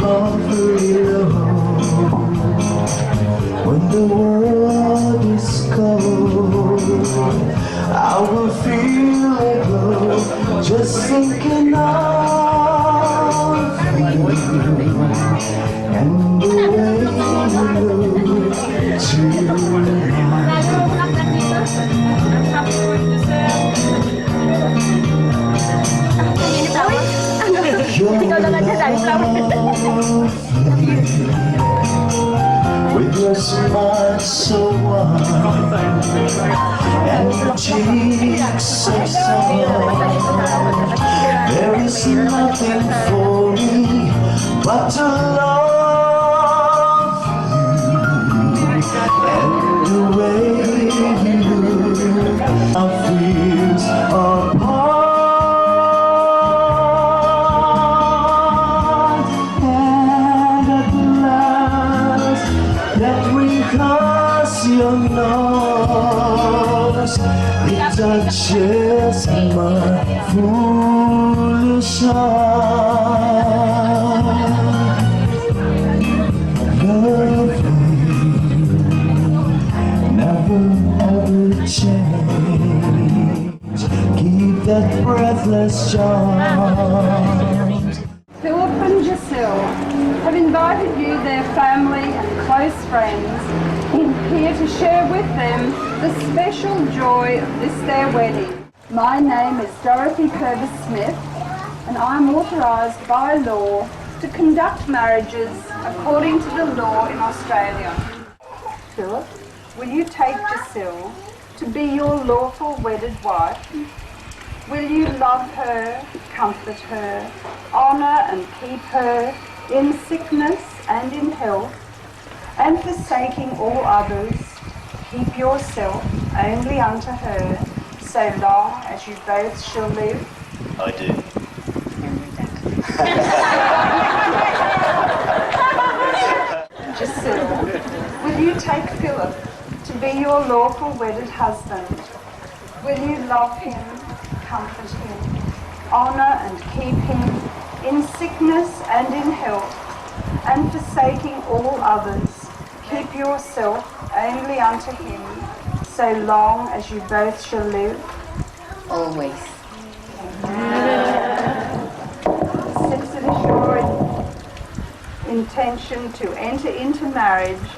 conquer it all. When the world is cold, I will feel it glow, just thinking of you and the way you look tonight. With your smile so warm and your cheeks so soft, there is nothing for me but to love you and the way you look. Our fears apart. Because your nose, it touches my foolish heart. Love you, never ever change. Keep that breathless charm. Philip and Giselle have invited you, their family and close friends, in here to share with them the special joy of this their wedding. My name is Dorothy Purvis Smith, and I'm authorised by law to conduct marriages according to the law in Australia. Philip, will you take Giselle to be your lawful wedded wife? Will you love her, comfort her, honour and keep her in sickness and in health, and forsaking all others, keep yourself only unto her, so long as you both shall live? I do. Giselle, will you take Philip to be your lawful wedded husband? Will you love him, comfort him, honour and keep him in sickness and in health, and forsaking all others, keep yourself only unto him, so long as you both shall live? Always. Since it is your intention to enter into marriage,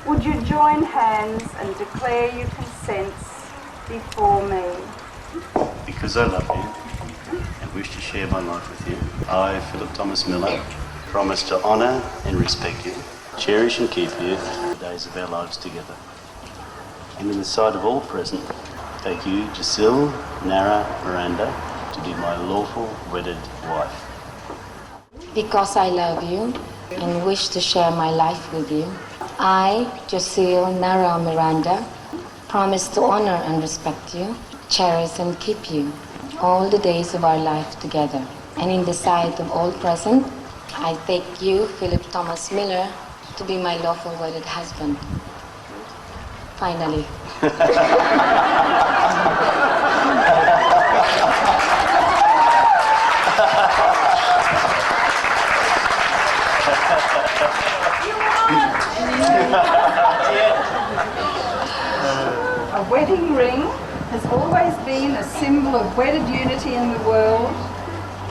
would you join hands and declare your consents before me? Because I love you and wish to share my life with you, I, Philip Thomas Miller, promise to honour and respect you, cherish and keep you the days of our lives together. And in the sight of all present, take you, Giselle Nara Miranda, to be my lawful wedded wife. Because I love you and wish to share my life with you, I, Giselle Nara Miranda, promise to honour and respect you, cherish and keep you all the days of our life together. And in the sight of all present, I take you, Philip Thomas Miller, to be my lawful wedded husband. Finally. A wedding ring has always been a symbol of wedded unity in the world.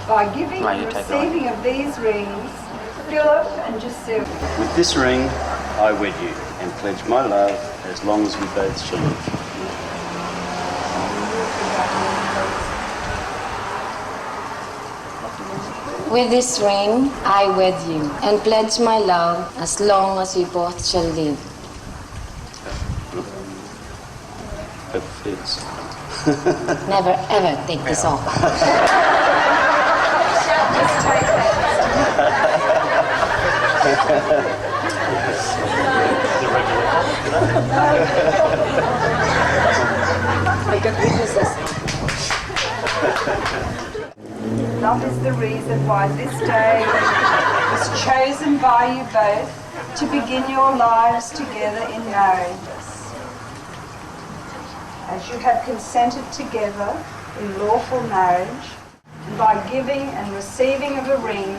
By giving and receiving of these rings, Philip and Giselle. With this ring, I wed you and pledge my love as long as we both shall live. With this ring, I wed you and pledge my love as long as we both shall live. Hope it fits. Never ever take this off. I got witnesses. Love is the reason why this day was chosen by you both to begin your lives together in marriage. As you have consented together in lawful marriage, and by giving and receiving of a ring,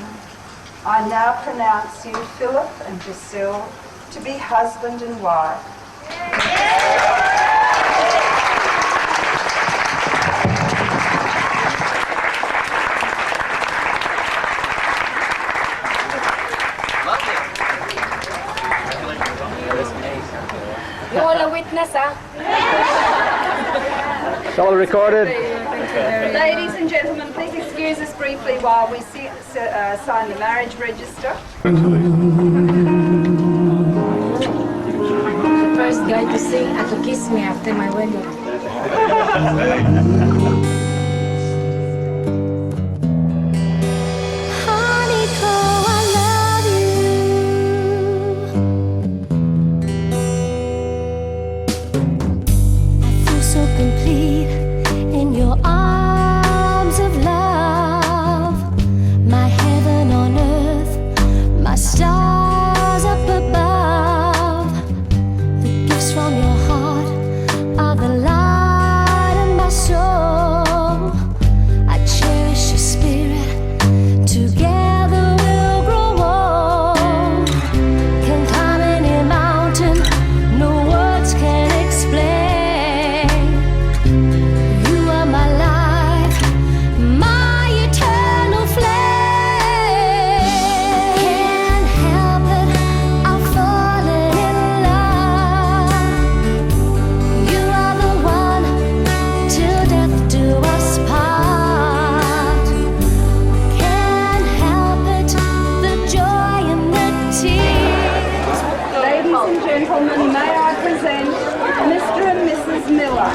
I now pronounce you, Philip and Giselle, to be husband and wife. You all a witness, huh? It's all recorded. Ladies and gentlemen, please excuse us briefly while we sign the marriage register. The first guy to sing and to kiss me after my wedding. Gentlemen, may I present Mr. and Mrs. Miller.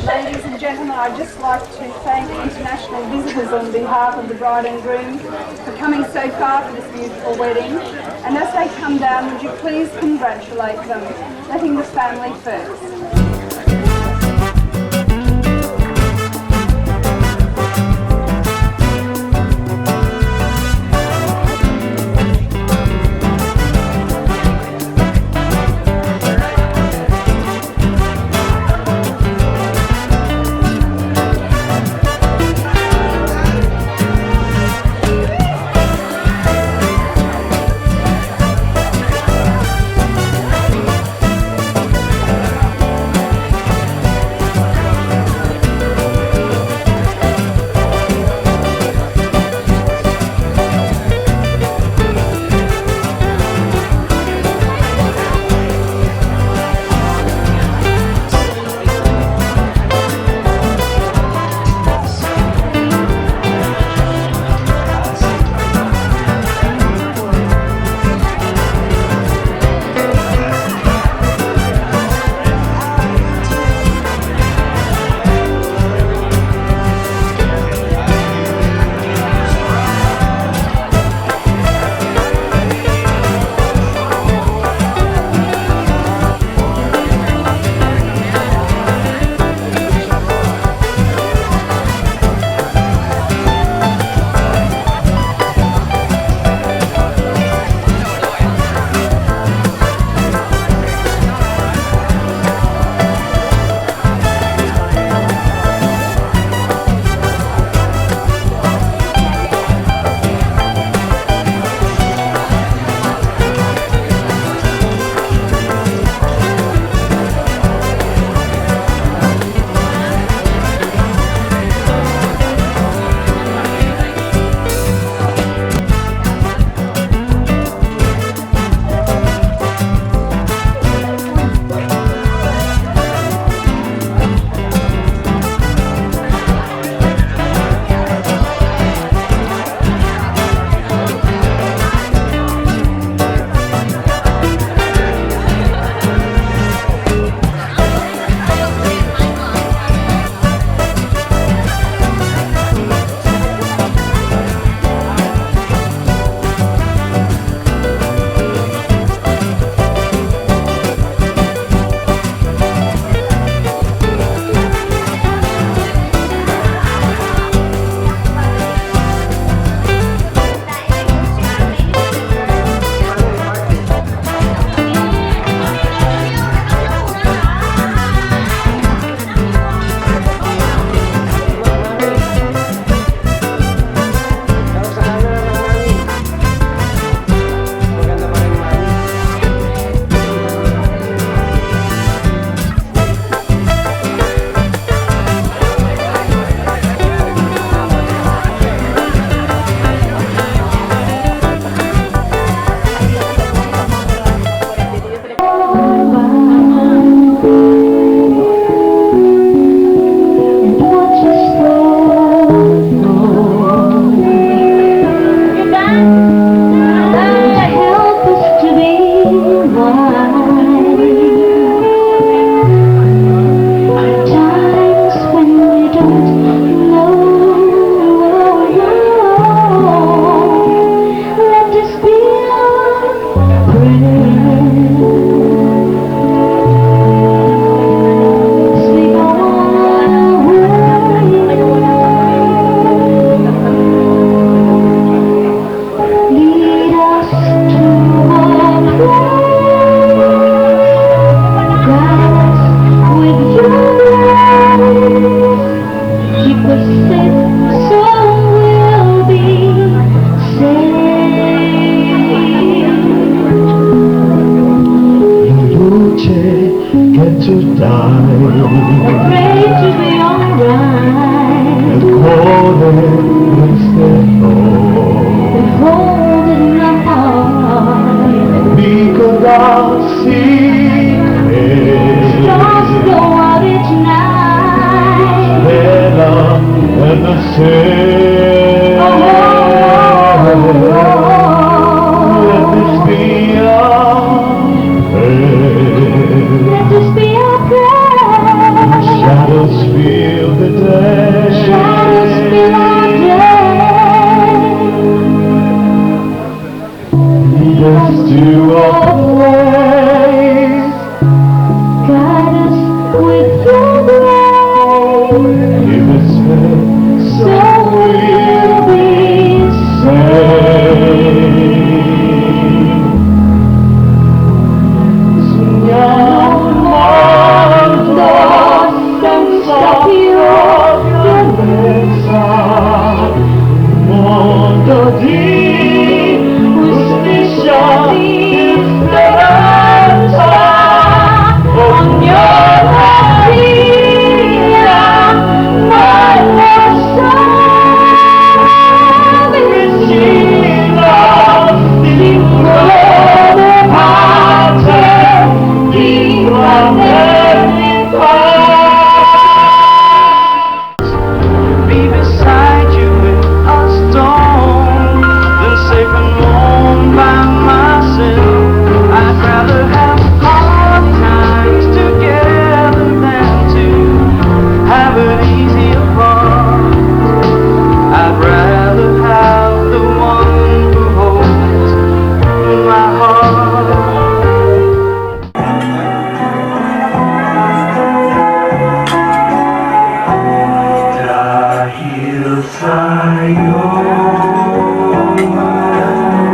Ladies and gentlemen, I'd just like to thank international visitors on behalf of the bride and groom for coming so far for this beautiful wedding. And as they come down, would you please congratulate them, letting the family first. afraid to be alright, and holding instead holding my heart, because our secret stars go out each night, better than the same. Let this be our prayer. Let this be our prayer. Shadows fill the day. Shadows fill our day. Lead us to all the ways. Guide us with your grace. Give us faith, so we'll be saved.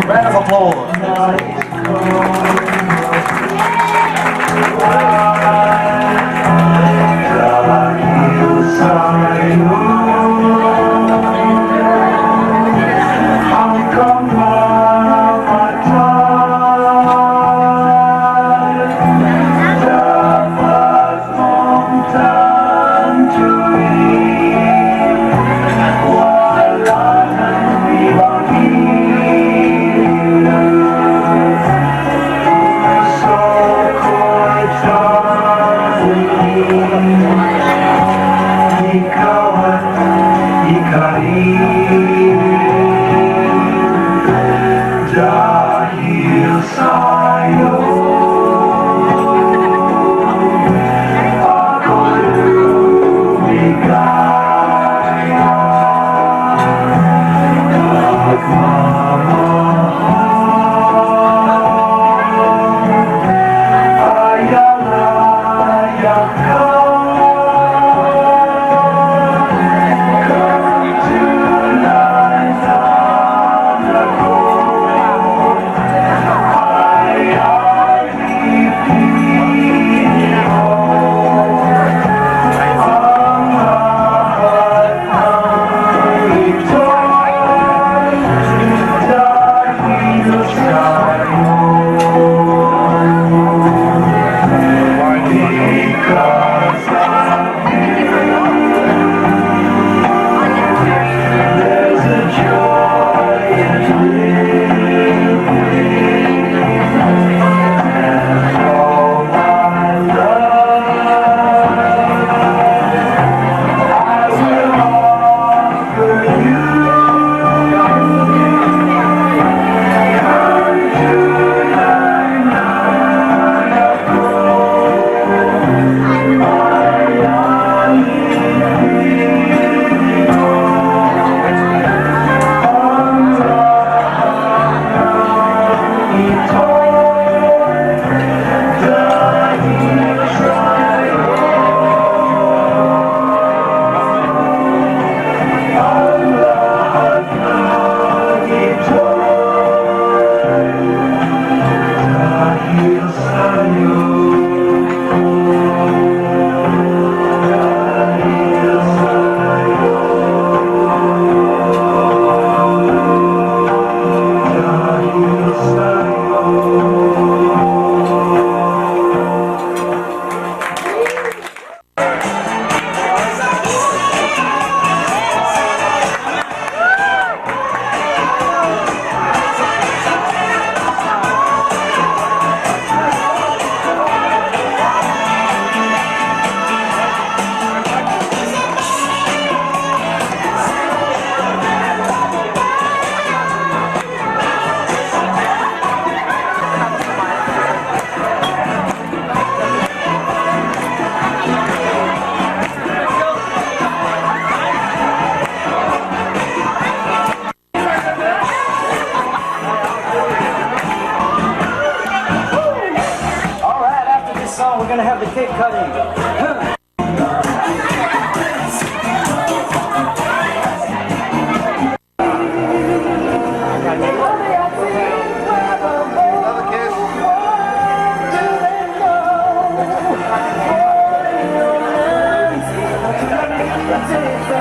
Round of applause.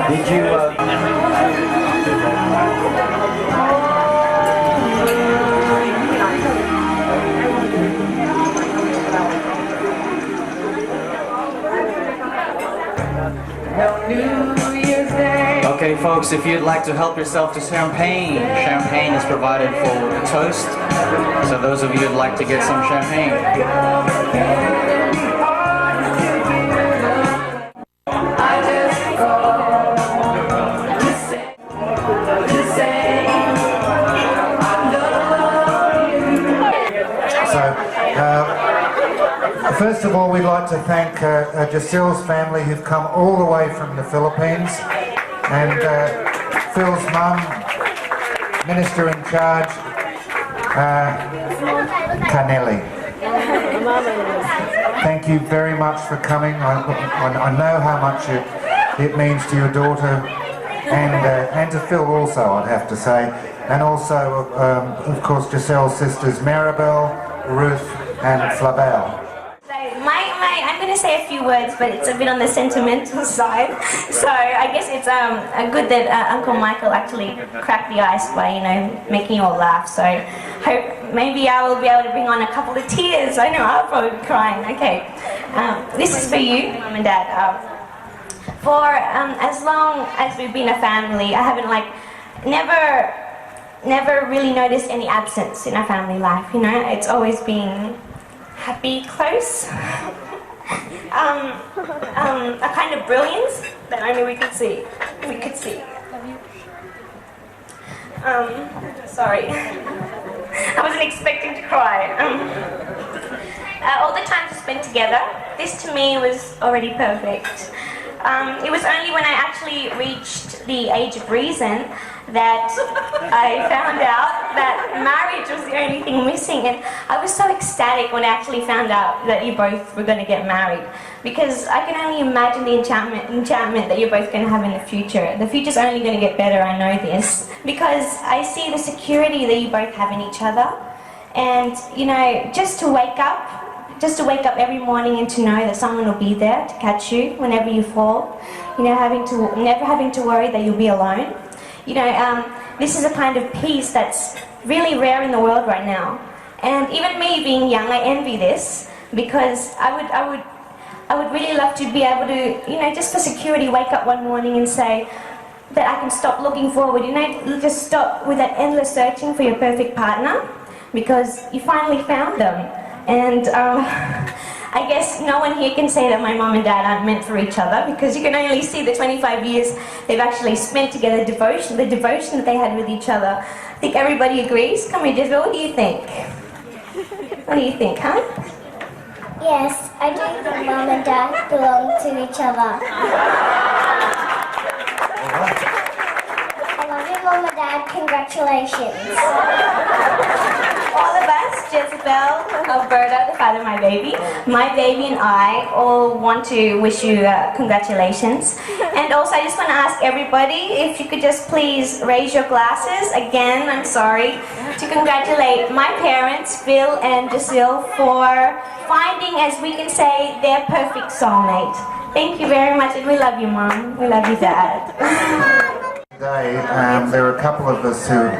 Did you, Okay, folks, if you'd like to help yourself to champagne, champagne is provided for the toast. So those of you who'd like to get some champagne. First of all, we'd like to thank Giselle's family who've come all the way from the Philippines, and Phil's mum, Minister in Charge, Canelli. Thank you very much for coming. I know how much it means to your daughter, and to Phil also, I'd have to say, and also, of course, Giselle's sisters Maribel, Ruth, and Flabel. I'm going to say a few words, but it's a bit on the sentimental side. So I guess it's good that Uncle Michael actually cracked the ice by, making you all laugh. So hope maybe I will be able to bring on a couple of tears. I know I'll probably be crying. Okay, this is for you, Mum and Dad. For as long as we've been a family, I haven't never really noticed any absence in our family life. It's always been happy, close. A kind of brilliance that only we could see. Sorry. I wasn't expecting to cry. All the time to spend together, this to me was already perfect. It was only when I actually reached the age of reason that I found out that marriage was the only thing missing, and I was so ecstatic when I actually found out that you both were going to get married, because I can only imagine the enchantment that you're both going to have in the future. The future's only going to get better, I know this, because I see the security that you both have in each other, and just to wake up every morning and to know that someone will be there to catch you whenever you fall, never having to worry that you'll be alone. This is a kind of peace that's really rare in the world right now. And even me being young, I envy this, because I would really love to be able to, just for security, wake up one morning and say that I can stop looking forward, just stop with that endless searching for your perfect partner, because you finally found them. And I guess no one here can say that my mom and dad aren't meant for each other, because you can only see the 25 years they've actually spent together, the devotion that they had with each other. I think everybody agrees. Come here, Jezebel, what do you think? What do you think, huh? Yes, I do think mom and dad belong to each other. I love you, mom and dad. Congratulations. All of us, Jezebel, Alberta, the father of my baby and I all want to wish you congratulations. And also I just want to ask everybody if you could just please raise your glasses, again, I'm sorry, to congratulate my parents, Bill and Giselle, for finding, as we can say, their perfect soulmate. Thank you very much, and we love you, Mom. We love you, Dad. Today, there are a couple of us who,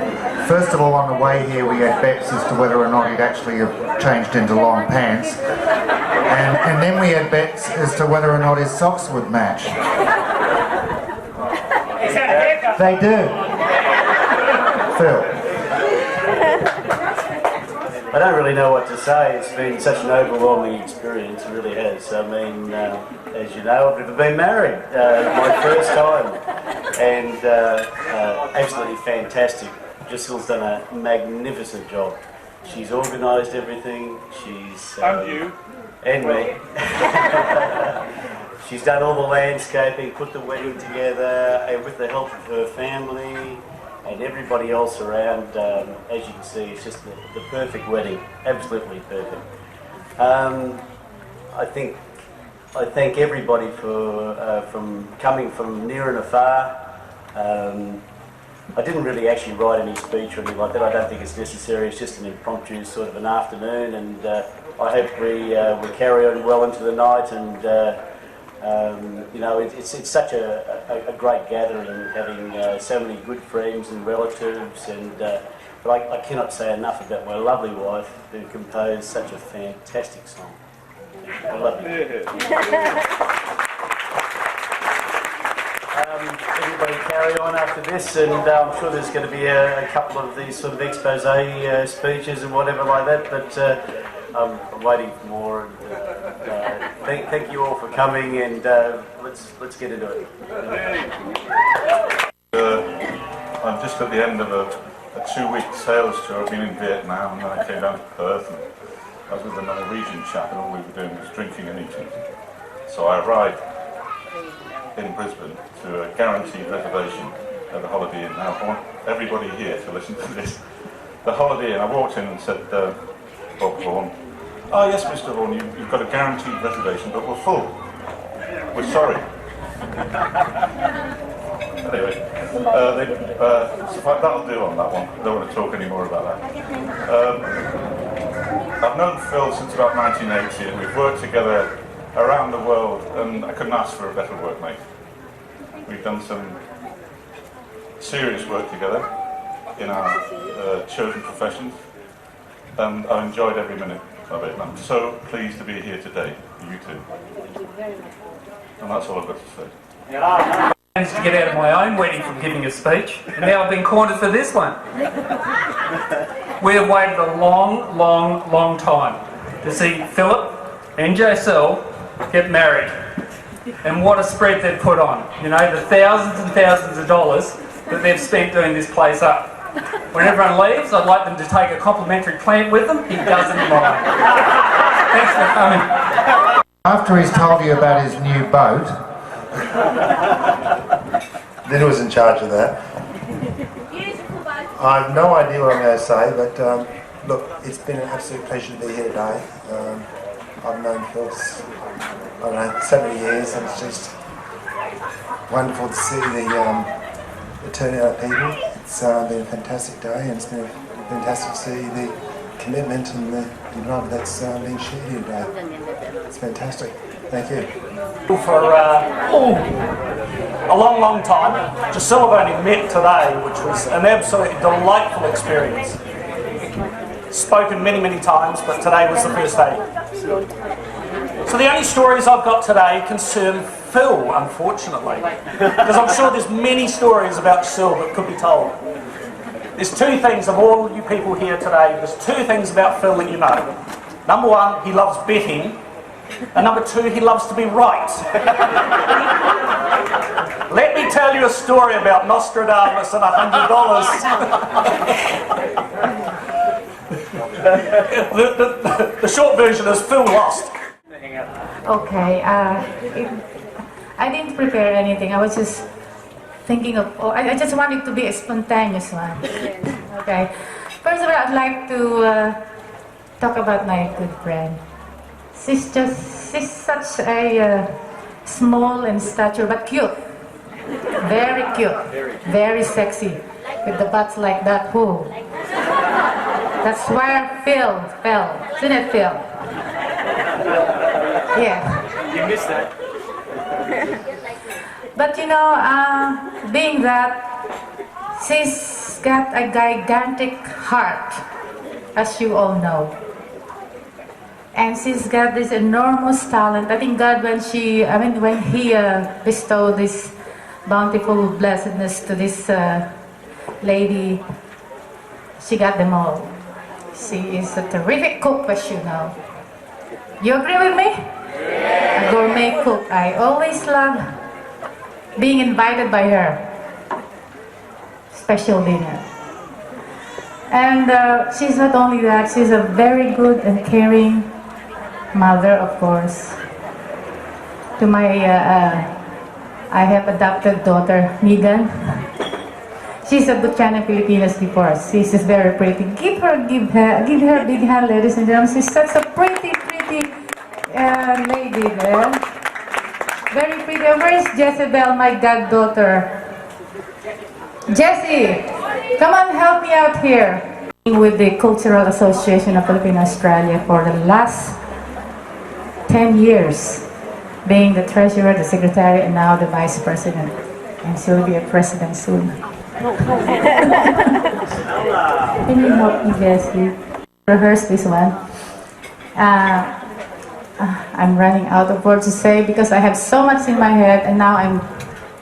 first of all, on the way here, we had bets as to whether or not he'd actually have changed into long pants, and then we had bets as to whether or not his socks would match. They do. Phil. I don't really know what to say. It's been such an overwhelming experience, it really has. I mean, as you know, I've never been married. My first time. And absolutely fantastic. Giselle's done a magnificent job. She's organised everything. She's... and you. And me. She's done all the landscaping, put the wedding together, and with the help of her family and everybody else around. As you can see, it's just the perfect wedding. Absolutely perfect. I think I thank everybody for from coming from near and afar. I didn't really actually write any speech or anything like that. I don't think it's necessary. It's just an impromptu sort of an afternoon, and I hope we carry on well into the night. And you know, it's such a great gathering, having so many good friends and relatives. And but I cannot say enough about my lovely wife, who composed such a fantastic song. I love you. Everybody carry on after this, and I'm sure there's going to be a couple of these sort of expose speeches and whatever like that, but I'm waiting for more. And, thank you all for coming, and let's get into it. I'm just at the end of a 2-week sales tour. I've been in Vietnam, and then I came down to Perth, and I was with a Norwegian chap, and all we were doing was drinking and eating. So I arrived in Brisbane to a guaranteed reservation at the Holiday Inn. Now, I want everybody here to listen to this. The Holiday Inn, I walked in and said, Bob Vaughan, "Oh yes, Mr. Vaughan, you've got a guaranteed reservation, but we're full. We're sorry." Anyway, so that'll do on that one. I don't want to talk any more about that. I've known Phil since about 1980, and we've worked together around the world, and I couldn't ask for a better workmate. We've done some serious work together in our chosen professions, and I've enjoyed every minute of it. And I'm so pleased to be here today, you two. And that's all I've got to say. I managed to get out of my own wedding from giving a speech, and now I've been cornered for this one. We have waited a long time to see Philip and Jocelle get married. And what a spread they've put on. You know, the thousands and thousands of dollars that they've spent doing this place up. When everyone leaves, I'd like them to take a complimentary plant with them. He doesn't mind. Thanks for coming. After he's told you about his new boat, Lynn was in charge of that. I have no idea what I'm going to say, but look, it's been an absolute pleasure to be here today. I've known Phil, I don't know, so many years, and it's just wonderful to see the turnout of people. It's been a fantastic day, and it's been fantastic to see the commitment and the love that's being shared here today. It's fantastic. Thank you. For a long time. Jocelle have only met today, which was an absolutely delightful experience. Spoken many times, but today was the first day. So the only stories I've got today concern Phil, unfortunately, because I'm sure there's many stories about Phil that could be told. There's two things of all you people here today, there's two things about Phil that you know. Number one, he loves betting, and number two, he loves to be right. Let me tell you a story about Nostradamus and $100. The short version is Phil lost. Okay, I didn't prepare anything. I was just thinking of, I just wanted to be a spontaneous one. Okay, first of all, I'd like to talk about my good friend. She's such a small in stature, but cute. Very cute, very sexy, with the butts like that. Who? That's where Phil fell. Isn't it, Phil? Yeah. You missed that. But you know, being that she's got a gigantic heart, as you all know. And she's got this enormous talent. I think God, when He bestowed this bountiful blessedness to this lady, she got them all. She is a terrific cook, as you know. You agree with me? A gourmet cook. I always love being invited by her. Special dinner. And she's not only that, she's a very good and caring mother, of course. To my, I have adopted daughter, Megan. She's a Butchana Filipinas before. She's very pretty. Give her a big hand, ladies and gentlemen. She's such a pretty lady there. Freedom. Where is Jezebel, my goddaughter? Jessie, come on, help me out here. With the Cultural Association of Filipino Australia for the last 10 years, being the treasurer, the secretary, and now the vice president. And she'll be a president soon. Can you help me, Jessie? Rehearse this one. I'm running out of words to say because I have so much in my head and now I'm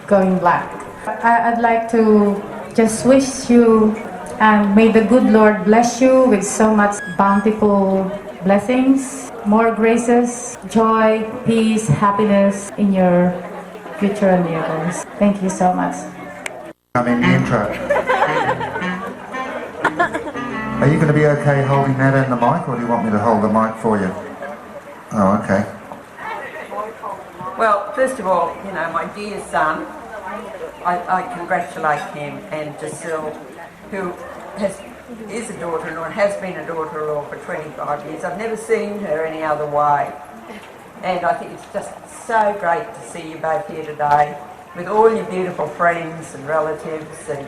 going blank. I'd like to just wish you and may the good Lord bless you with so much bountiful blessings, more graces, joy, peace, happiness in your future endeavors. Thank you so much. I'm in the intro. Are you going to be okay holding that and the mic, or do you want me to hold the mic for you? Oh, okay. Well, first of all, you know, my dear son, I congratulate him and Giselle, who is a daughter-in-law and has been a daughter-in-law for 25 years. I've never seen her any other way. And I think it's just so great to see you both here today with all your beautiful friends and relatives, and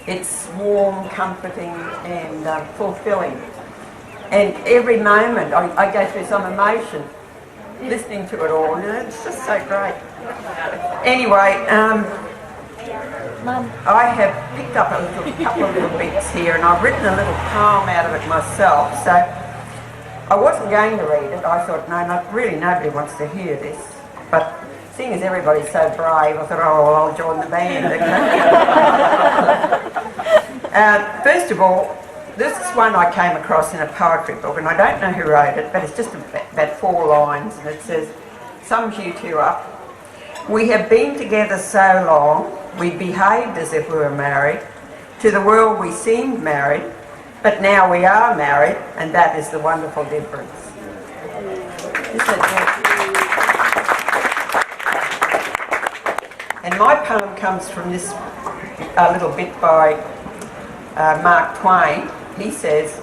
it's warm, comforting and fulfilling. And every moment I go through some emotion listening to it all, and it's just so great. Anyway, I have picked up a couple of little bits here, and I've written a little poem out of it myself. So I wasn't going to read it. I thought, no, really nobody wants to hear this. But seeing as everybody's so brave, I thought, oh, well, I'll join the band. First of all, this is one I came across in a poetry book, and I don't know who wrote it, but it's just about 4 lines, and it says, sums you two up. We have been together so long, we behaved as if we were married. To the world we seemed married, but now we are married, and that is the wonderful difference. And my poem comes from this little bit by Mark Twain. He says,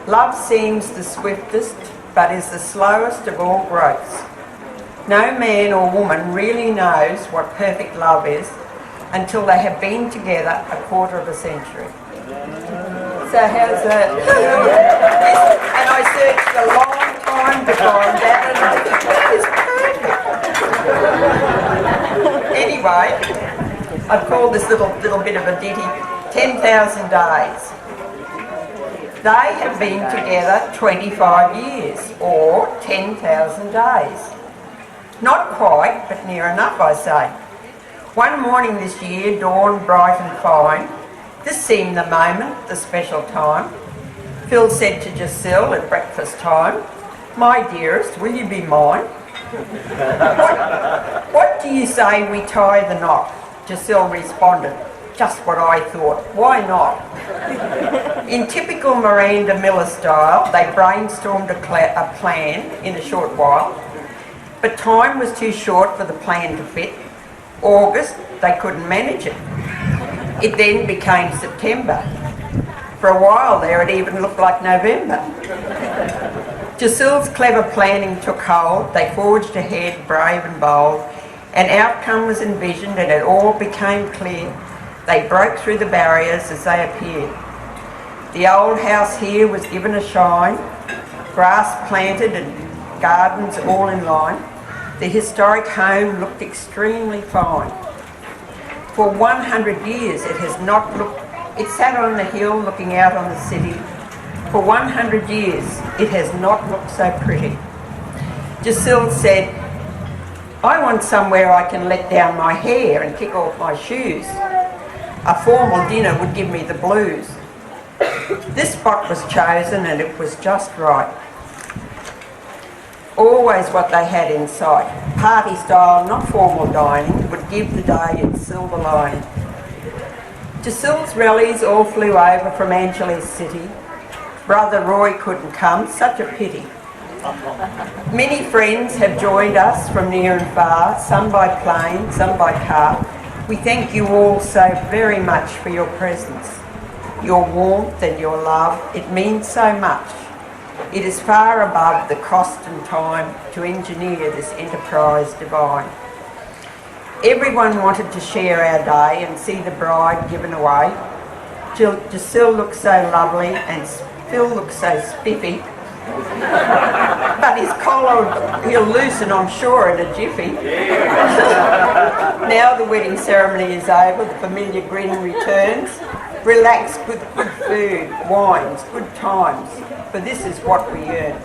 love seems the swiftest, but is the slowest of all growths. No man or woman really knows what perfect love is until they have been together a quarter of a century. So how's that? And I searched a long time to find that, and I think that is perfect. Anyway, I've called this little bit of a ditty 10,000 Days. They have been together 25 years, or 10,000 days. Not quite, but near enough, I say. One morning this year, dawn bright and fine, this seemed the moment, the special time. Phil said to Giselle at breakfast time, my dearest, will you be mine? What do you say we tie the knot? Giselle responded, just what I thought, why not? In typical Miranda Miller style, they brainstormed a plan in a short while, but time was too short for the plan to fit. August, they couldn't manage it. It then became September. For a while there, it even looked like November. Giselle's clever planning took hold. They forged ahead, brave and bold. An outcome was envisioned and it all became clear. They broke through the barriers as they appeared. The old house here was given a shine, grass planted and gardens all in line. The historic home looked extremely fine. For 100 years it has not looked, it sat on the hill looking out on the city. For 100 years it has not looked so pretty. Giselle said, I want somewhere I can let down my hair and kick off my shoes. A formal dinner would give me the blues. This spot was chosen and it was just right. Always what they had in sight. Party style, not formal dining, would give the day its silver lining. Giselle's rallies all flew over from Angeles City. Brother Roy couldn't come, such a pity. Many friends have joined us from near and far, some by plane, some by car. We thank you all so very much for your presence, your warmth and your love. It means so much. It is far above the cost and time to engineer this enterprise divine. Everyone wanted to share our day and see the bride given away. Giselle looked so lovely and Phil looked so spiffy. But his collar, he'll loosen, I'm sure, in a jiffy. Now the wedding ceremony is over, the familiar grin returns. Relax with good food, wines, good times, for this is what we earn.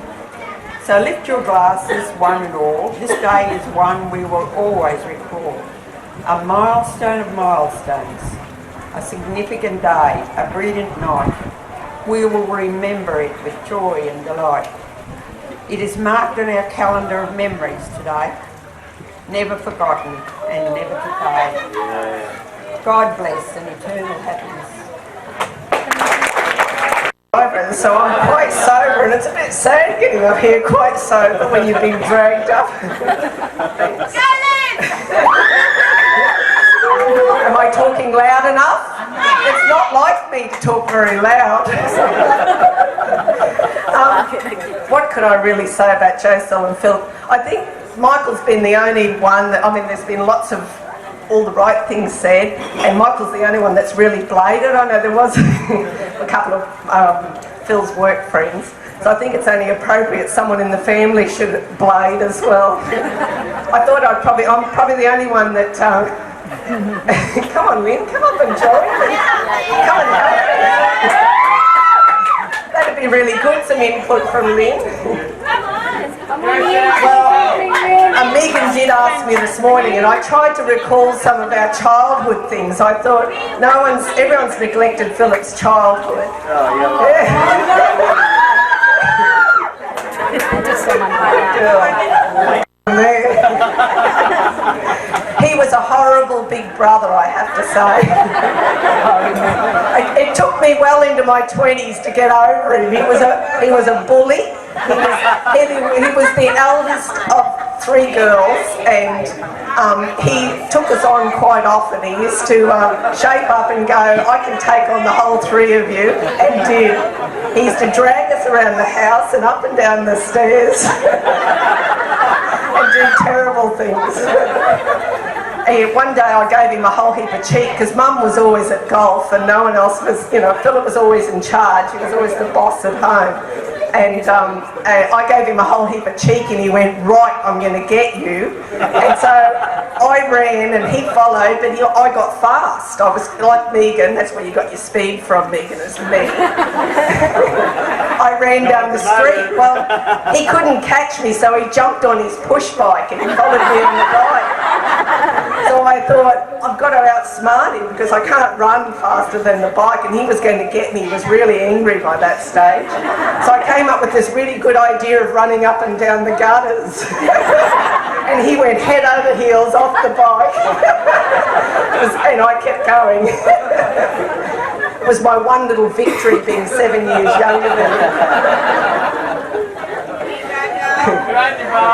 So lift your glasses, one and all. This day is one we will always recall. A milestone of milestones, a significant day, a brilliant night. We will remember it with joy and delight. It is marked on our calendar of memories today, never forgotten and never to fade. God bless and eternal happiness. So I'm quite sober, and it's a bit sad getting up here quite sober when you've been dragged up. Am I talking loud enough? It's not like me to talk very loud. What could I really say about Giselle and Phil? I think Michael's been the only one that, I mean, there's been lots of all the right things said, and Michael's the only one that's really bladed. I know there was a couple of Phil's work friends, so I think it's only appropriate someone in the family should blade as well. I thought I'm probably the only one that, come on Lynn, come up and join me. Come on. That'd be really good, some input from Lynn. Well, Megan did ask me this morning, and I tried to recall some of our childhood things. I thought everyone's neglected Philip's childhood. He was a horrible big brother, I have to say. It took me well into my 20s to get over him. He was a bully. He was the eldest of 3 girls, and he took us on quite often. He used to shape up and go, I can take on the whole 3 of you, and did. He used to drag us around the house and up and down the stairs and do terrible things. And one day I gave him a whole heap of cheek because Mum was always at golf and no one else was, Philip was always in charge. He was always the boss at home. And I gave him a whole heap of cheek and he went, right, I'm going to get you. And so I ran and he followed, but I got fast. I was like Megan, that's where you got your speed from, Megan, is me. I ran down the street. Well, he couldn't catch me, so he jumped on his push bike and he followed me on the bike. So I thought, I've got to outsmart him because I can't run faster than the bike, and he was going to get me. He was really angry by that stage. So I came up with this really good idea of running up and down the gutters. And he went head over heels off the bike. And I kept going. It was my one little victory being 7 years younger than him.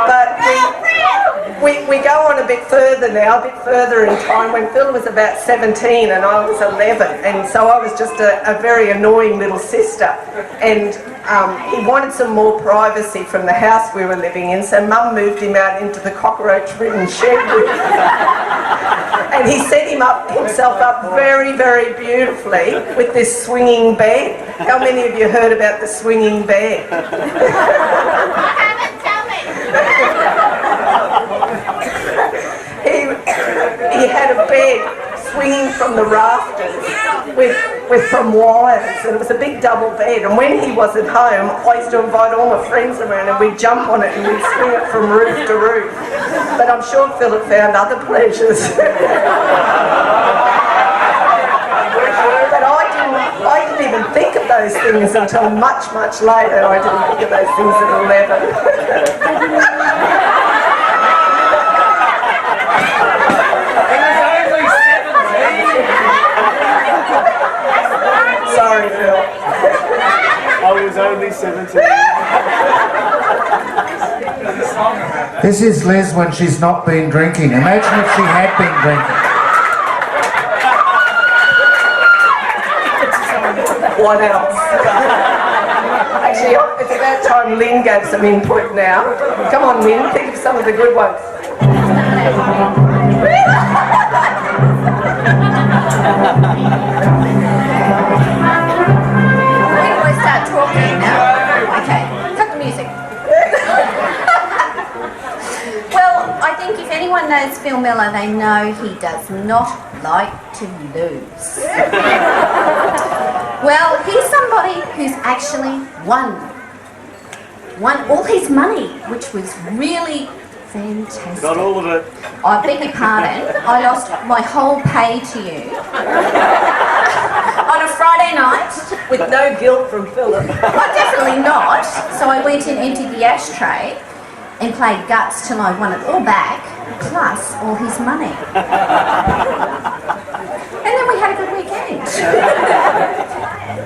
But we go on a bit further now, a bit further in time, when Phil was about 17 and I was 11, and so I was just a very annoying little sister, and he wanted some more privacy from the house we were living in, so Mum moved him out into the cockroach-ridden shed with him. And he set himself up very, very beautifully with this swinging bed. How many of you heard about the swinging bed? He had a bed swinging from the rafters from wires, and it was a big double bed, and when he wasn't home I used to invite all my friends around and we'd jump on it and we'd swing it from roof to roof. But I'm sure Philip found other pleasures. But I didn't even think of those things until much, much later. I didn't think of those things at 11. Sorry, Phil. I was only 17. This is Liz when she's not been drinking. Imagine if she had been drinking. What else? Actually, it's about time Lynn gave some input now. Come on, Lynn, think of some of the good ones. knows Phil Miller, they know he does not like to lose. Well, he's somebody who's actually won all his money, which was really fantastic. Got all of it. I beg your pardon, I lost my whole pay to you on a Friday night. With no guilt from Philip. Oh, definitely not. So I went and emptied the ashtray and played guts till I won it all back, plus all his money. And then we had a good weekend.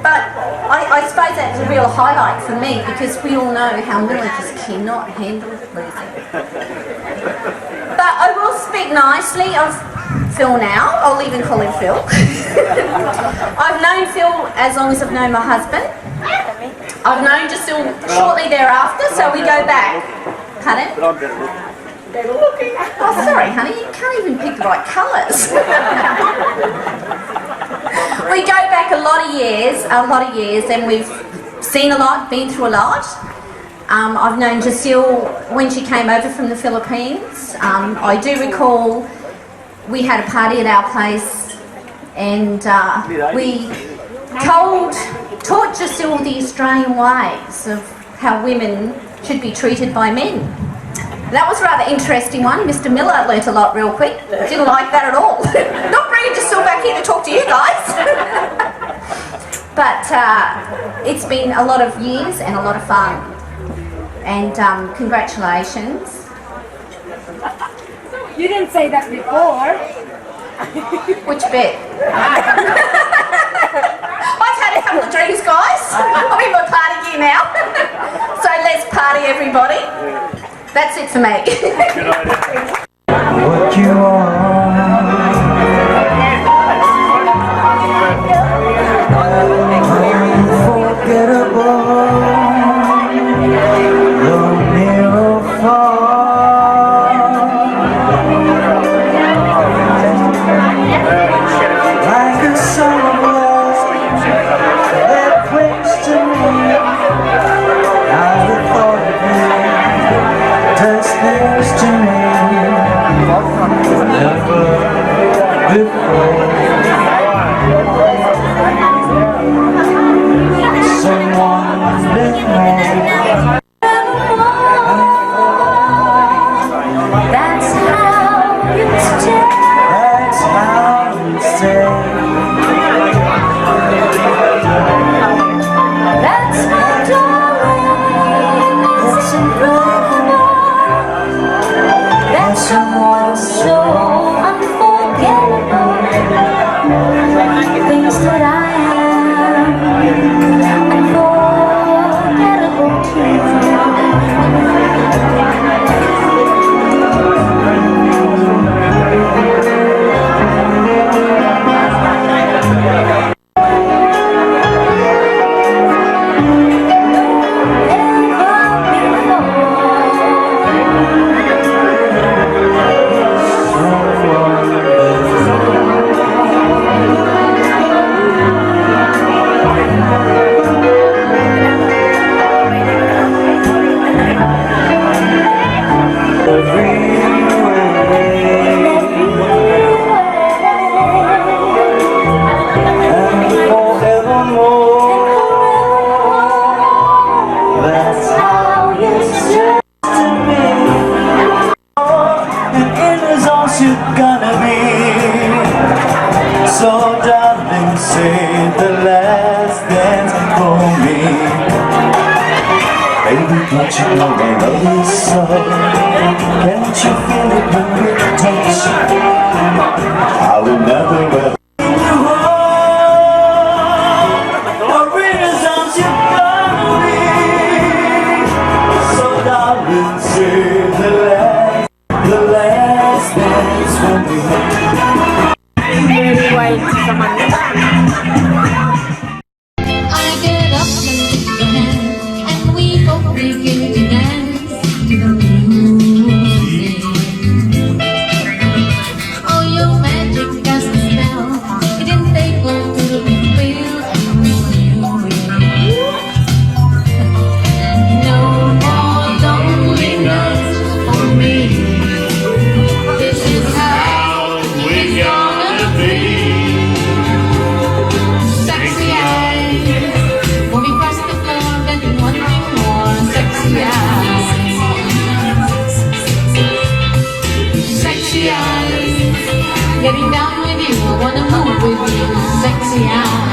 But I suppose that's a real highlight for me, because we all know how Miller just cannot handle losing. But I will speak nicely of Phil now. I'll even call him Phil. I've known Phil as long as I've known my husband. I've known Giselle shortly thereafter, so we go back. Pardon? But I'm better looking. Oh, sorry, honey, you can't even pick the right colours. We go back a lot of years, and we've seen a lot, been through a lot. I've known Giselle when she came over from the Philippines. I do recall we had a party at our place, and we taught Giselle the Australian ways of how women should be treated by men. That was a rather interesting one. Mr. Miller learnt a lot real quick. Didn't like that at all. Not bringing Giselle back here to talk to you guys. But it's been a lot of years and a lot of fun. And congratulations. You didn't say that before. Which bit? I've had a couple of drinks, guys. I'm in my party gear now. So let's party, everybody. That's it for me. What you unforgettable, though near or far, like a summer love that clings to me. I the thought of you does things to me never before. Someone that knows. That's how you stay. That's how you stay. That's my darling. It's incredible. That's someone so unforgettable. Things that I am unforgettable too. Don't you know I love you so? Can't you feel it when we touch? I will never ever bring you home. A renaissance you're gonna be. So darling, say the last dance for me. Anyway, someone. I get up and lift your hand, and we both begin to dance to the music. Oh, your magic has a spell. It didn't take long to feel and knew it. No more loneliness for me. This Getting down with you, I wanna move with you, sexy eyes.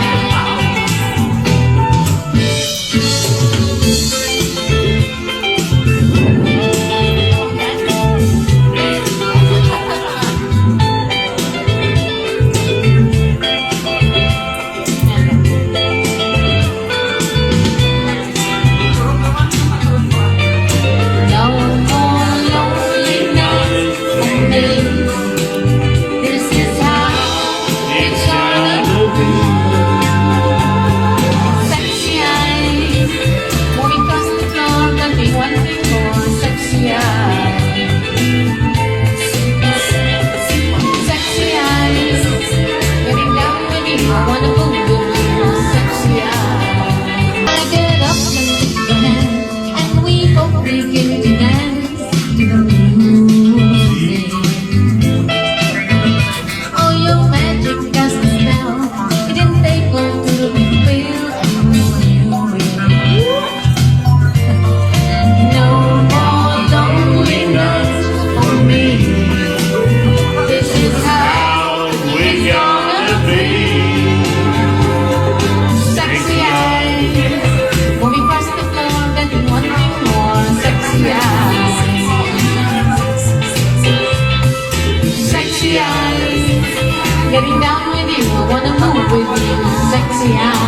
Getting down with you, I wanna move with you, sexy eyes.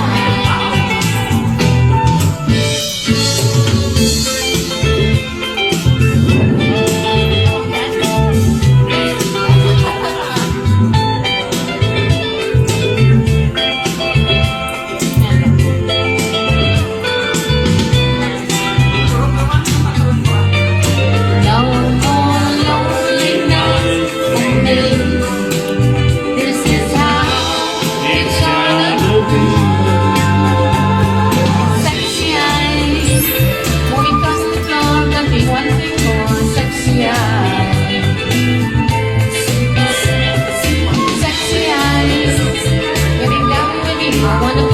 I wanna